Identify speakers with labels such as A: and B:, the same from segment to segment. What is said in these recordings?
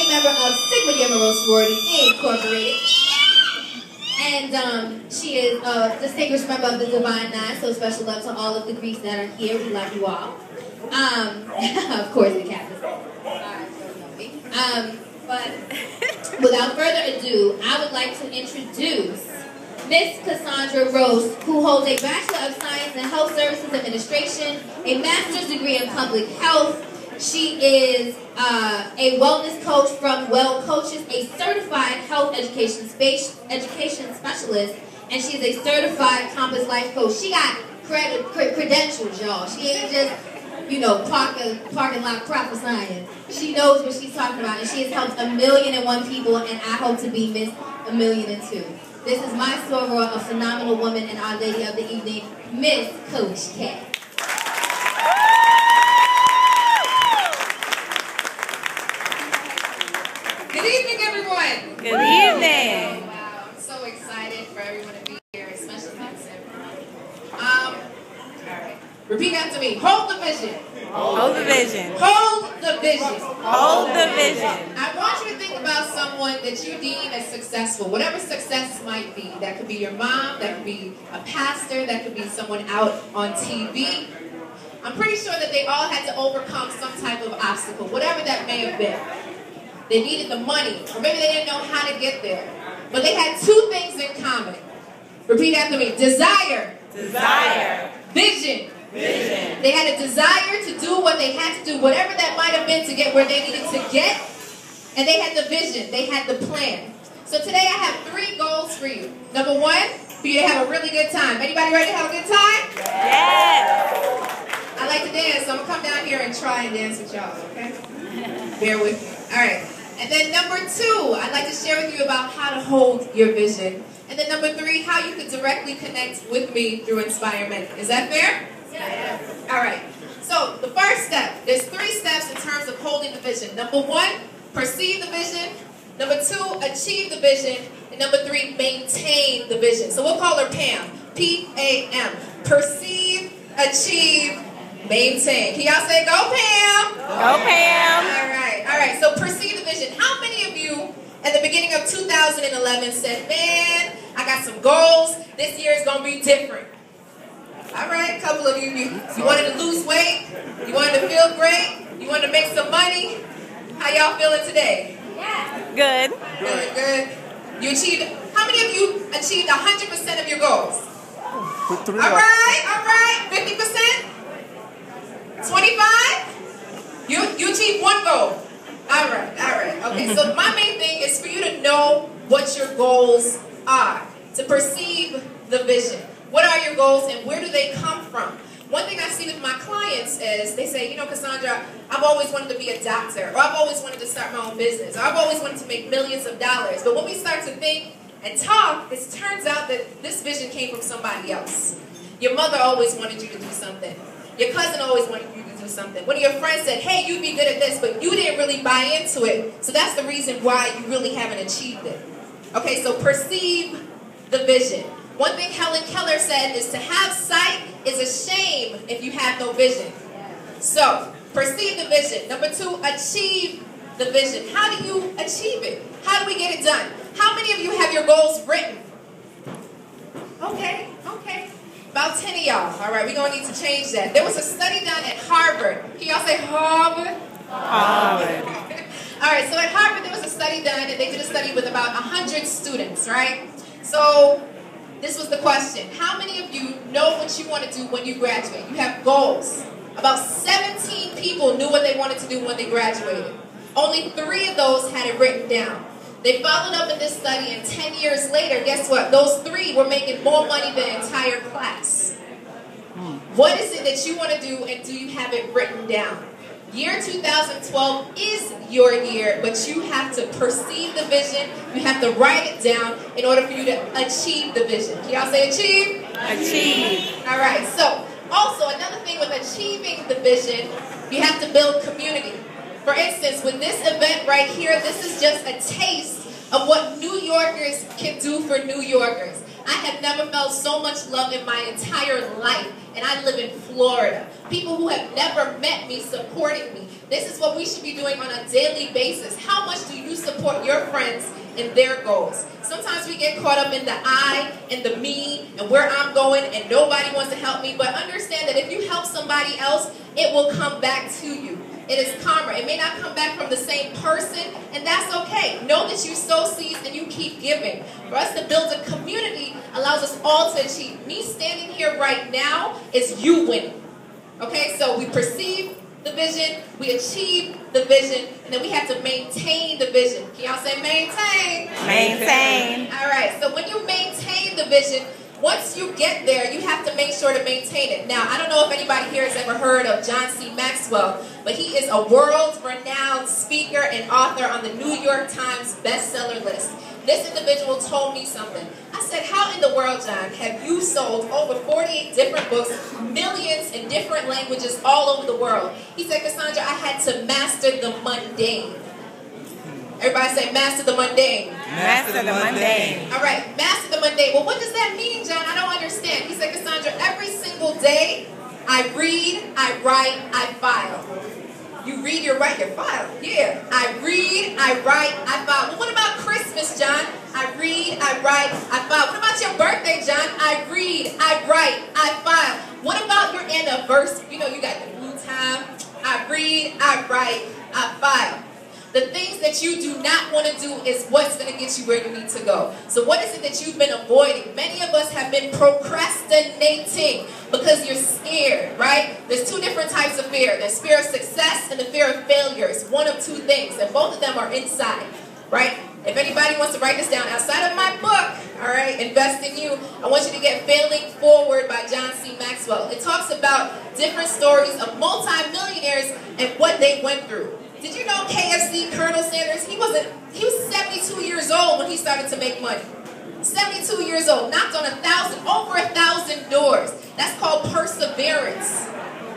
A: member of Sigma Gamma Rho Sorority Incorporated. And she is a distinguished member of the Divine Nine, so special love to all of the Greeks that are here. We love you all. Of course, the Catholics. But without further ado, I would like to introduce Miss Casandra Roache, who holds a Bachelor of Science in Health Services Administration, a Master's degree in Public Health. She is a wellness coach from Well Coaches, a certified health education specialist, and she's a certified Compass Life coach. She got credentials, y'all. She ain't just, you know, parking lot prophesying. She knows what she's talking about, and she has helped 1,000,001 people, and I hope to be Miss 1,000,002. This is my soror, a phenomenal woman and our lady of the evening, Miss Coach K.
B: Good evening, everyone.
C: Good evening.
B: Oh, wow, I'm so excited for everyone to be here, especially thanks everyone. All right. Repeat after me. Hold the vision.
C: Hold the vision.
B: Hold the vision.
C: Hold the vision.
B: I want you to think about someone that you deem as successful, whatever success might be. That could be your mom, that could be a pastor, that could be someone out on TV. I'm pretty sure that they all had to overcome some type of obstacle, whatever that may have been. They needed the money, or maybe they didn't know how to get there. But they had two things in common. Repeat after me. Desire.
C: Desire.
B: Vision.
C: Vision.
B: They had a desire to do what they had to do, whatever that might have been to get where they needed to get. And they had the vision. They had the plan. So today I have 3 goals for you. Number 1, for you to have a really good time. Anybody ready to have a good time?
C: Yes.
B: I like to dance, so I'm going to come down here and try and dance with y'all, okay? Bear with me. All right. And then number 2, I'd like to share with you about how to hold your vision. And then number 3, how you can directly connect with me through Inspire Many. Is that fair?
A: Yes.
B: All right. So the first step, there's 3 steps in terms of holding the vision. Number 1, perceive the vision. Number 2, achieve the vision. And number 3, maintain the vision. So we'll call her Pam. P-A-M. Perceive, achieve, maintain. Can y'all say, go Pam?
C: Go Pam.
B: All right. All right. So perceive the vision. How many of you at the beginning of 2011 said, man, I got some goals. This year is going to be different? All right. A couple of you, you wanted to lose weight. You wanted to feel great. You wanted to make some money. How y'all feeling today?
A: Yeah.
C: Good.
B: Good, good. You achieved, how many of you achieved 100% of your goals? All right. 50%? 25? You achieved 1 goal. All right. Okay, so my main thing is for you to know what your goals are, to perceive the vision. What are your goals and where do they come from? One thing I see with my clients is they say, you know, Cassandra, I've always wanted to be a doctor, or I've always wanted to start my own business, or I've always wanted to make millions of dollars. But when we start to think and talk, it turns out that this vision came from somebody else. Your mother always wanted you to do something. Your cousin always wanted you to do something. One of your friends said, hey, you'd be good at this, but you didn't really buy into it. So that's the reason why you really haven't achieved it. Okay, so perceive the vision. One thing Helen Keller said is to have sight is a shame if you have no vision. So, perceive the vision. Number 2, achieve the vision. How do you achieve it? How do we get it done? How many of you have your goals written? Okay. About 10 of y'all. All right, we're going to need to change that. There was a study done at Harvard. Can y'all say Harvard?
C: Harvard.
B: All right, so at Harvard there was a study done, and they did a study with about 100 students, right? So this was the question. How many of you know what you want to do when you graduate? You have goals. About 17 people knew what they wanted to do when they graduated. Only 3 of those had it written down. They followed up in this study, and 10 years later, guess what? Those 3 were making more money than the entire class. What is it that you want to do, and do you have it written down? Year 2012 is your year, but you have to perceive the vision. You have to write it down in order for you to achieve the vision. Can y'all say achieve?
C: Achieve.
B: All right. So, also, another thing with achieving the vision, you have to build community. For instance, with this event right here, this is just a taste of what New Yorkers can do for New Yorkers. I have never felt so much love in my entire life, and I live in Florida. People who have never met me supporting me. This is what we should be doing on a daily basis. How much do you support your friends in their goals? Sometimes we get caught up in the I and the me and where I'm going and nobody wants to help me. But understand that if you help somebody else, it will come back to you. It is karma. It may not come back from the same person, and that's okay. Know that you sow seeds and you keep giving. For us to build a community allows us all to achieve. Me standing here right now is you winning. Okay, so we perceive the vision, we achieve the vision, and then we have to maintain the vision. Can y'all say maintain?
C: Maintain.
B: All right, so when you maintain the vision, once you get there, you have to make sure to maintain it. Now, I don't know if anybody here has ever heard of John C. Maxwell, but he is a world-renowned speaker and author on the New York Times bestseller list. This individual told me something. I said, how in the world, John, have you sold over 48 different books, millions in different languages all over the world? He said, Cassandra, I had to master the mundane. Everybody say, master the mundane.
C: Master the mundane.
B: All right, master the mundane. Well, what does that mean, John? I don't understand. He said, Cassandra, every single day, I read, I write, I file. You read, you write, you file. Yeah. I read, I write, I file. Well, what about Christmas, John? I read, I write, I file. What about your birthday, John? I read, I write, I file. What about your anniversary? You know, you got the blue time. I read, I write, I file. The things that you do not want to do is what's going to get you where you need to go. So what is it that you've been avoiding? Many of us have been procrastinating because you're scared, right? There's two different types of fear. There's fear of success and the fear of failure. It's one of two things, and both of them are inside, right? If anybody wants to write this down outside of my book, all right, Invest in You, I want you to get Failing Forward by John C. Maxwell. It talks about different stories of multi-millionaires and what they went through. Did you know KFC, Colonel Sanders, he was 72 years old when he started to make money. 72 years old, knocked on over 1,000 doors. That's called perseverance.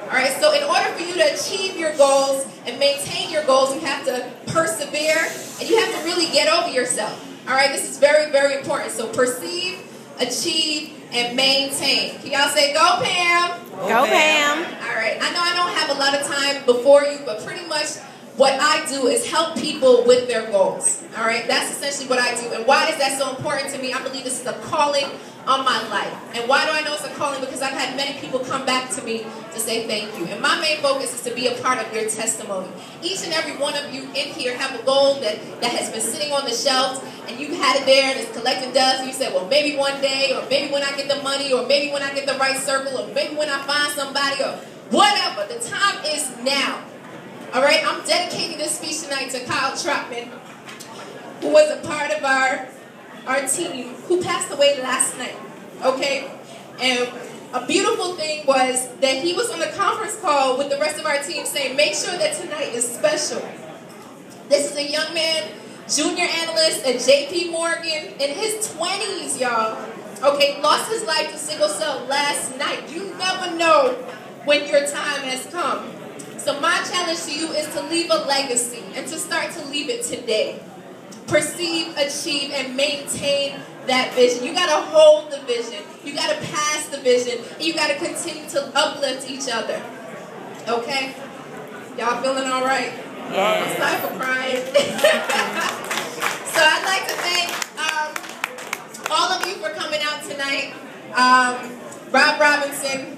B: All right, so in order for you to achieve your goals and maintain your goals, you have to persevere and you have to really get over yourself. All right, this is very, very important. So perceive, achieve, and maintain. Can y'all say, go Pam?
C: Go Pam.
B: All right, I know I don't have a lot of time before you, but pretty much what I do is help people with their goals. All right, that's essentially what I do. And why is that so important to me? I believe this is a calling on my life. And why do I know it's a calling? Because I've had many people come back to me to say thank you. And my main focus is to be a part of your testimony. Each and every one of you in here have a goal that has been sitting on the shelves, and you've had it there and it's collecting dust. And you say, well, maybe one day, or maybe when I get the money, or maybe when I get the right circle, or maybe when I find somebody, or whatever. The time is now. All right, I'm dedicating this speech tonight to Kyle Trotman, who was a part of our team, who passed away last night, okay? And a beautiful thing was that he was on a conference call with the rest of our team saying, make sure that tonight is special. This is a young man, junior analyst at JP Morgan, in his 20s, y'all. Okay, lost his life to sickle cell last night. You never know when your time has come. So my challenge to you is to leave a legacy and to start to leave it today. Perceive, achieve, and maintain that vision. You got to hold the vision. You got to pass the vision. And you got to continue to uplift each other. Okay? Y'all feeling all right?
C: Yes.
B: I'm sorry for crying. So I'd like to thank all of you for coming out tonight. Rob Robinson,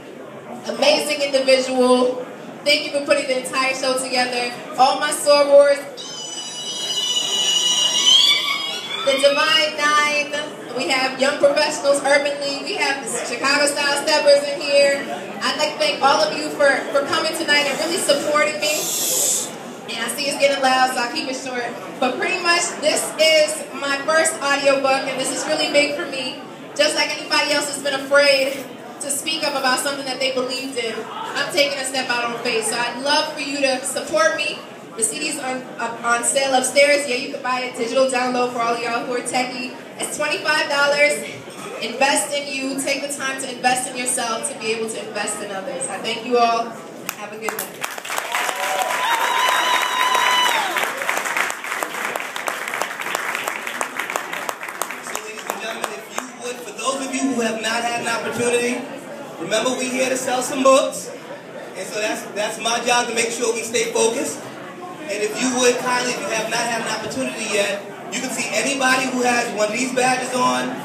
B: amazing individual. Thank you for putting the entire show together. All my sorors, the Divine Nine, we have Young Professionals, Urban League, we have the Chicago Style Steppers in here. I'd like to thank all of you for coming tonight and really supporting me. And I see it's getting loud, so I'll keep it short. But pretty much, this is my first audiobook, and this is really big for me. Just like anybody else has been afraid to speak up about something that they believed in, I'm taking a step out on faith. So I'd love for you to support me. The CD's on sale upstairs. Yeah, you can buy a digital download for all of y'all who are techie. It's $25. Invest in you. Take the time to invest in yourself to be able to invest in others. I thank you all. Have a good night.
D: For those of you who have not had an opportunity, remember we're here to sell some books. And so that's my job to make sure we stay focused. And if you would kindly, if you have not had an opportunity yet, you can see anybody who has one of these badges on,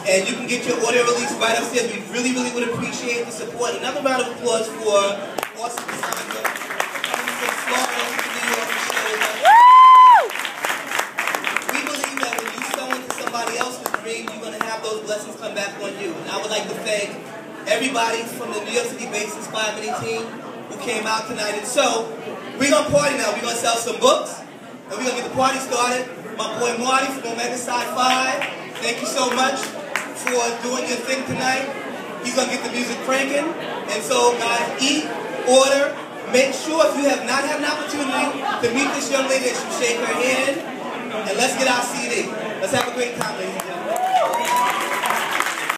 D: and you can get your audio release right upstairs. We really, really would appreciate the support. Another round of applause for awesome Casandra coming from Florida to New York to share with us. We believe that when you sow into somebody else's dream, you're going to have those blessings come back on you. And I would like to thank everybody from the New York City-based Inspire Mini team who came out tonight. And so, we're going to party now. We're going to sell some books, and we're going to get the party started. My boy Marty from Omega Side 5, thank you so much for doing your thing tonight. He's going to get the music cranking. And so, guys, eat, order. Make sure if you have not had an opportunity to meet this young lady that you shake her hand. And let's get our CD. Let's have a great time, ladies and gentlemen.